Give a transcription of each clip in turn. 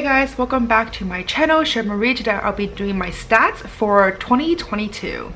Hey guys, welcome back to my channel, Marie. Today I'll be doing my stats for 2022.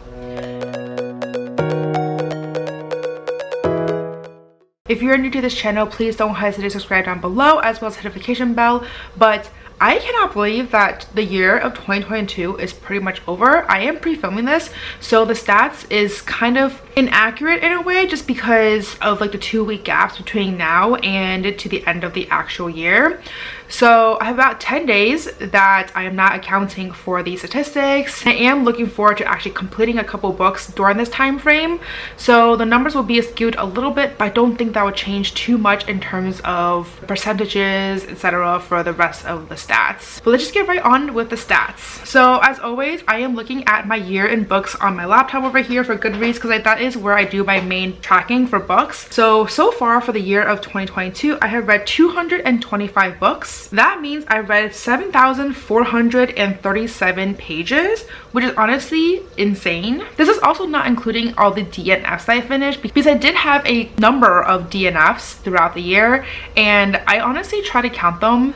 If you're new to this channel, please don't hesitate to subscribe down below as well as the notification bell. But I cannot believe that the year of 2022 is pretty much over. I am pre-filming this, so the stats is kind of inaccurate in a way just because of like the 2-week gaps between now and to the end of the actual year. So I have about 10 days that I am not accounting for the statistics. I am looking forward to actually completing a couple books during this time frame, so the numbers will be skewed a little bit, but I don't think that would change too much in terms of percentages, etc. for the rest of the stats. But let's just get right on with the stats. So as always, I am looking at my year in books on my laptop over here for Goodreads because that is where I do my main tracking for books. So far for the year of 2022, I have read 225 books. That means I read 7,437 pages, which is honestly insane. This is also not including all the DNFs that I finished because I did have a number of DNFs throughout the year, and I honestly try to count them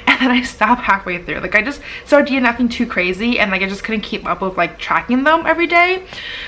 and then I stopped halfway through. Like I just started DNFing too crazy and like I just couldn't keep up with like tracking them every day.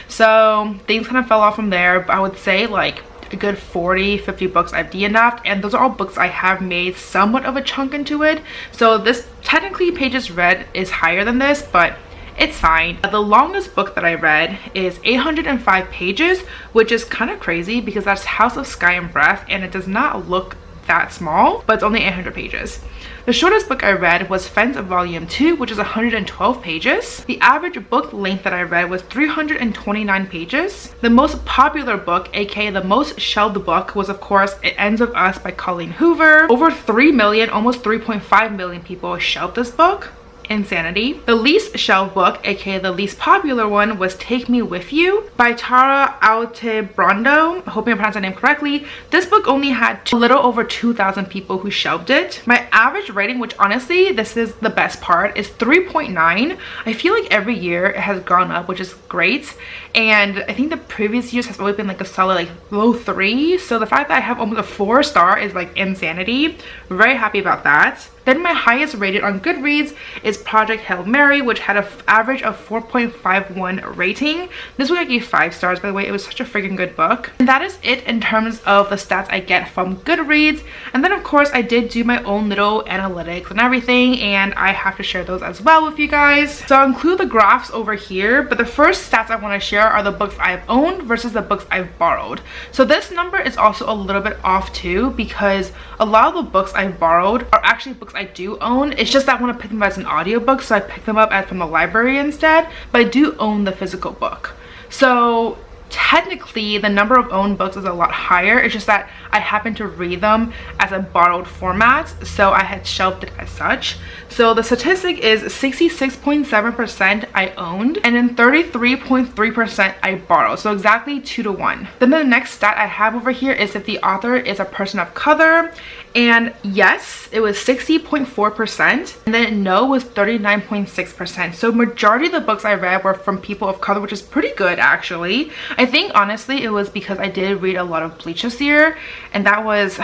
So things kind of fell off from there, but I would say like a good 40-50 books I've DNF'd, and those are all books I have made somewhat of a chunk into it. So this technically pages read is higher than this, but it's fine. The longest book that I read is 805 pages, which is kind of crazy because that's House of Sky and Breath and it does not look that small, but it's only 800 pages. The shortest book I read was Fence Volume 2, which is 112 pages. The average book length that I read was 329 pages. The most popular book, aka the most shelved book, was of course It Ends With Us by Colleen Hoover. Over 3 million, almost 3.5 million people shelved this book. Insanity. The least shelved book, aka the least popular one, was Take Me With You by Tara Altebrando. I hope I'm pronouncing her name correctly. This book only had a little over 2,000 people who shelved it. My average rating, which honestly this is the best part, is 3.9. I feel like every year it has gone up, which is great, and I think the previous years has always been like a solid like low 3, so the fact that I have almost a 4-star is like insanity. Very happy about that. Then my highest rated on Goodreads is Project Hail Mary, which had an average of 4.51 rating. This book I gave 5 stars, by the way. It was such a freaking good book. And that is it in terms of the stats I get from Goodreads. And then of course I did do my own little analytics and everything, and I have to share those as well with you guys. So I'll include the graphs over here, but the first stats I want to share are the books I've owned versus the books I've borrowed. So this number is also a little bit off too because a lot of the books I've borrowed are actually books I do own. It's just that I want to pick them as an audiobook, so I picked them up from the library instead, but I do own the physical book. So technically the number of owned books is a lot higher. It's just that I happen to read them as a borrowed format, so I had shelved it as such. So the statistic is 66.7% I owned and then 33.3% I borrowed, so exactly 2 to 1. Then the next stat I have over here is if the author is a person of color, and yes, it was 60.4%, and then no was 39.6%. So majority of the books I read were from people of color, which is pretty good actually. I think honestly it was because I did read a lot of Bleach this year, and that was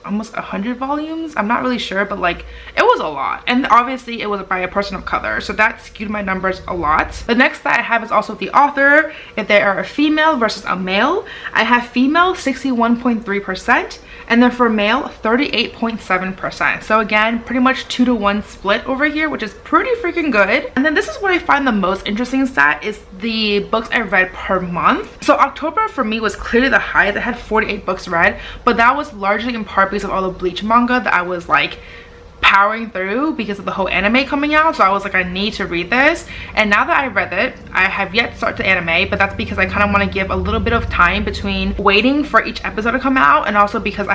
almost 100 volumes. I'm not really sure, but like it was a lot, and obviously it was by a person of color, so that skewed my numbers a lot. The next that I have is also the author. If they are a female versus a male, I have female 61.3%, and then for male 38.7%. So again, pretty much 2 to 1 split over here, which is pretty freaking good. And then this is what I find the most interesting stat is the books I read per month. So October for me was clearly the highest. I had 48 books read, but that was largely in part because of all the Bleach manga that I was like powering through because of the whole anime coming out. So I was like, I need to read this, and now that I read it, I have yet to start the anime, but that's because I kind of want to give a little bit of time between waiting for each episode to come out, and also because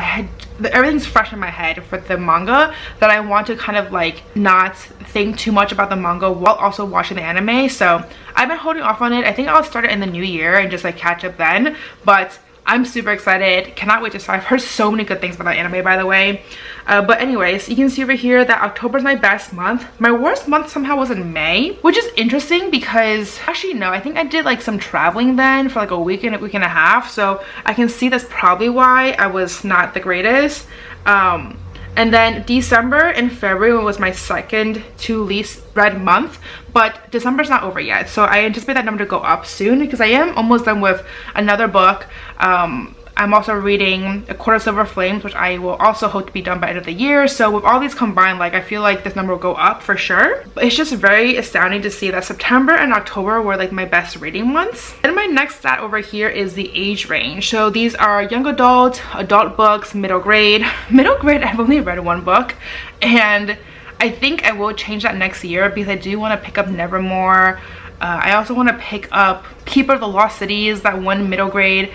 everything's fresh in my head for the manga, that I want to kind of like not think too much about the manga while also watching the anime. So I've been holding off on it. I think I'll start it in the new year and just like catch up then, but I'm super excited. Cannot wait to start. I've heard so many good things about that anime, by the way. But anyways, you can see over here that October is my best month. My worst month somehow was in May, which is interesting because actually no, I think I did like some traveling then for like a week and a half. So I can see that's probably why I was not the greatest. And And then December and February was my second to least read month, but December's not over yet, so I anticipate that number to go up soon because I am almost done with another book. I'm also reading A Court of Silver Flames, which I will also hope to be done by the end of the year. So with all these combined, like, I feel like this number will go up for sure. But it's just very astounding to see that September and October were like my best reading months. And my next stat over here is the age range. So these are young adult books, middle grade. Middle grade, I've only read one book, and I think I will change that next year because I do want to pick up Nevermore. I also want to pick up Keeper of the Lost Cities, that one middle grade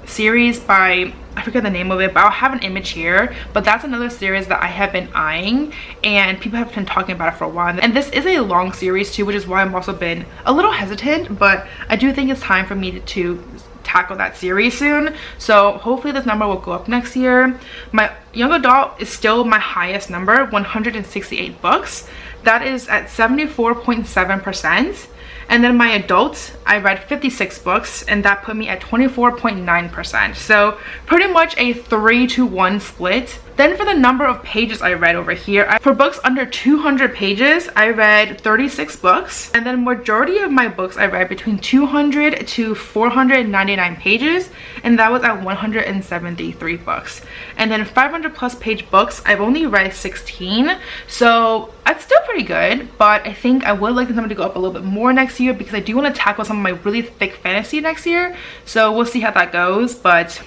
series by, I forget the name of it, but I'll have an image here. But that's another series that I have been eyeing and people have been talking about it for a while, and this is a long series too, which is why I'm also been a little hesitant, but I do think it's time for me to tackle that series soon. So hopefully this number will go up next year. My young adult is still my highest number, 168 books. That is at 74.7%. And then my adults, I read 56 books, and that put me at 24.9%. So pretty much a 3-to-1 split. Then for the number of pages I read over here, for books under 200 pages, I read 36 books. And then majority of my books I read between 200 to 499 pages, and that was at 173 books. And then 500 plus page books, I've only read 16. So that's still pretty good, but I think I would like the number to go up a little bit more next year because I do want to tackle some of my really thick fantasy next year. So we'll see how that goes, but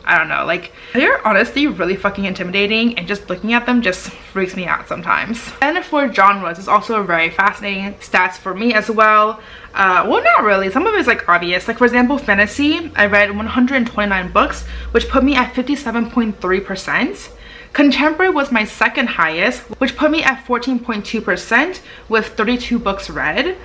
I don't know, like, they're honestly really fucking intimidating, and just looking at them just freaks me out sometimes. And for genres, it's also a very fascinating stats for me as well. Well, not really, some of it is like obvious. Like for example, fantasy, I read 129 books, which put me at 57.3%. Contemporary was my second highest, which put me at 14.2% with 32 books read.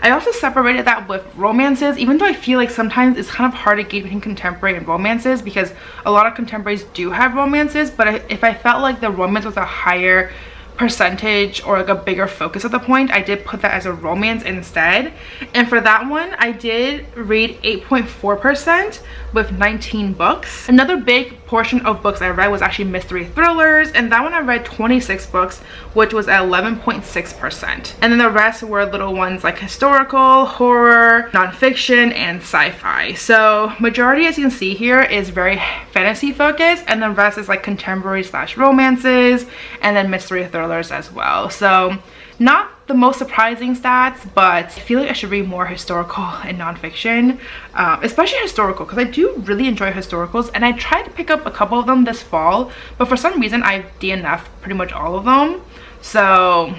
I also separated that with romances, even though I feel like sometimes it's kind of hard to gauge between contemporary and romances because a lot of contemporaries do have romances, but if I felt like the romance was a higher percentage or like a bigger focus at the point, I did put that as a romance instead. And for that one, I did read 8.4% with 19 books. Another big portion of books I read was actually mystery thrillers, and that one I read 26 books, which was at 11.6%. And then the rest were little ones like historical, horror, nonfiction, and sci-fi. So majority, as you can see here, is very fantasy focused, and the rest is like contemporary / romances, and then mystery thrillers as well. So not the most surprising stats, but I feel like I should read more historical and nonfiction, especially historical, because I do really enjoy historicals, and I tried to pick up a couple of them this fall, but for some reason I've DNF'd pretty much all of them. So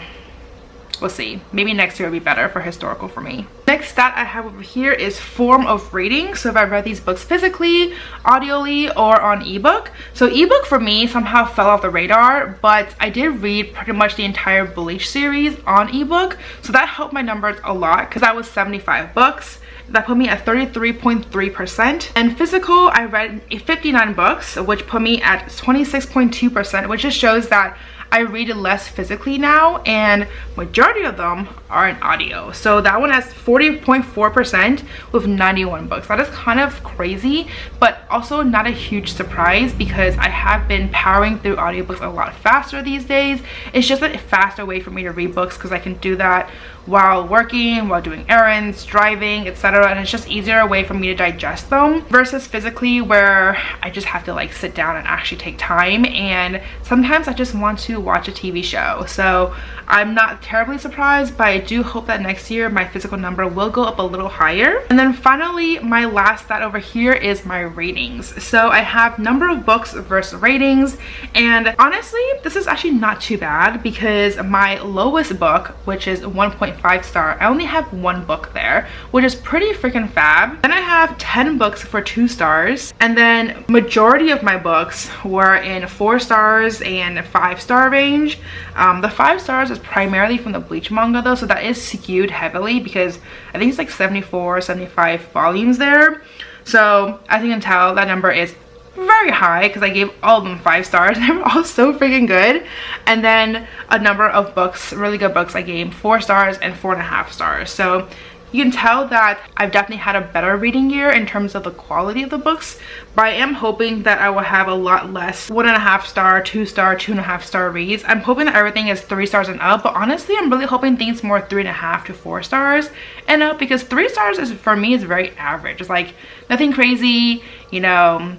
we'll see, maybe next year will be better for historical for me. Next stat I have over here is form of reading. So if I read these books physically, audially, or on ebook. So ebook for me somehow fell off the radar, but I did read pretty much the entire Bleach series on ebook, so that helped my numbers a lot because that was 75 books. That put me at 33.3%. And physical, I read 59 books, which put me at 26.2%, which just shows that I read less physically now, and majority of them are in audio. So that one has 40.4% with 91 books. That is kind of crazy, but also not a huge surprise because I have been powering through audiobooks a lot faster these days. It's just a faster way for me to read books because I can do that while working, while doing errands, driving, etc., and it's just easier way for me to digest them versus physically where I just have to like sit down and actually take time, and sometimes I just want to watch a TV show. So I'm not terribly surprised, but I do hope that next year my physical number will go up a little higher. And then finally, my last stat over here is my ratings. So I have number of books versus ratings, and honestly this is actually not too bad because my lowest book, which is 1.5 star, I only have one book there, which is pretty freaking fab. Then I have 10 books for 2 stars, and then majority of my books were in 4 stars and 5-star range. The 5 stars is primarily from the Bleach manga though, so that is skewed heavily because I think it's like 75 volumes there. So as you can tell, that number is very high because I gave all of them 5 stars. They were all so freaking good. And then a number of books, really good books, I gave 4 stars and 4.5 stars. So You can tell that I've definitely had a better reading year in terms of the quality of the books, but I am hoping that I will have a lot less 1.5 star, 2 star, 2.5 star reads. I'm hoping that everything is 3 stars and up, but honestly I'm really hoping things more 3.5 to 4 stars and up, because 3 stars is, for me, is very average. It's like nothing crazy, you know,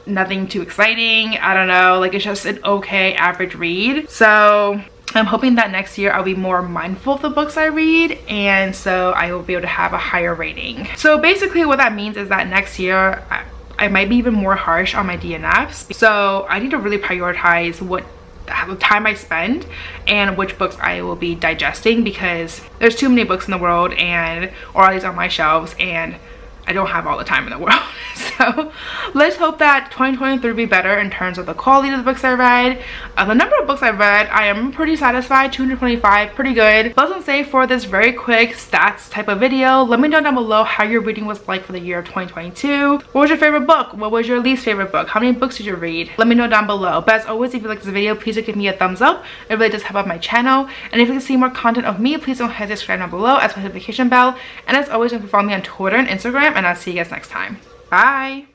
nothing too exciting. I don't know, like it's just an okay average read. So I'm hoping that next year I'll be more mindful of the books I read, and so I will be able to have a higher rating. So basically what that means is that next year I might be even more harsh on my DNFs. So I need to really prioritize what the time I spend and which books I will be digesting, because there's too many books in the world, and or at least on my shelves, and I don't have all the time in the world. So let's hope that 2023 will be better in terms of the quality of the books I read. The number of books I've read, I am pretty satisfied. 225, pretty good. Let's say for this very quick stats type of video, let me know down below how your reading was like for the year of 2022. What was your favorite book? What was your least favorite book? How many books did you read? Let me know down below. But as always, if you like this video, please do give me a thumbs up. It really does help out my channel. And if you can see more content of me, please don't hesitate to subscribe down below as well as the notification bell. And as always, you can follow me on Twitter and Instagram, and I'll see you guys next time. Bye.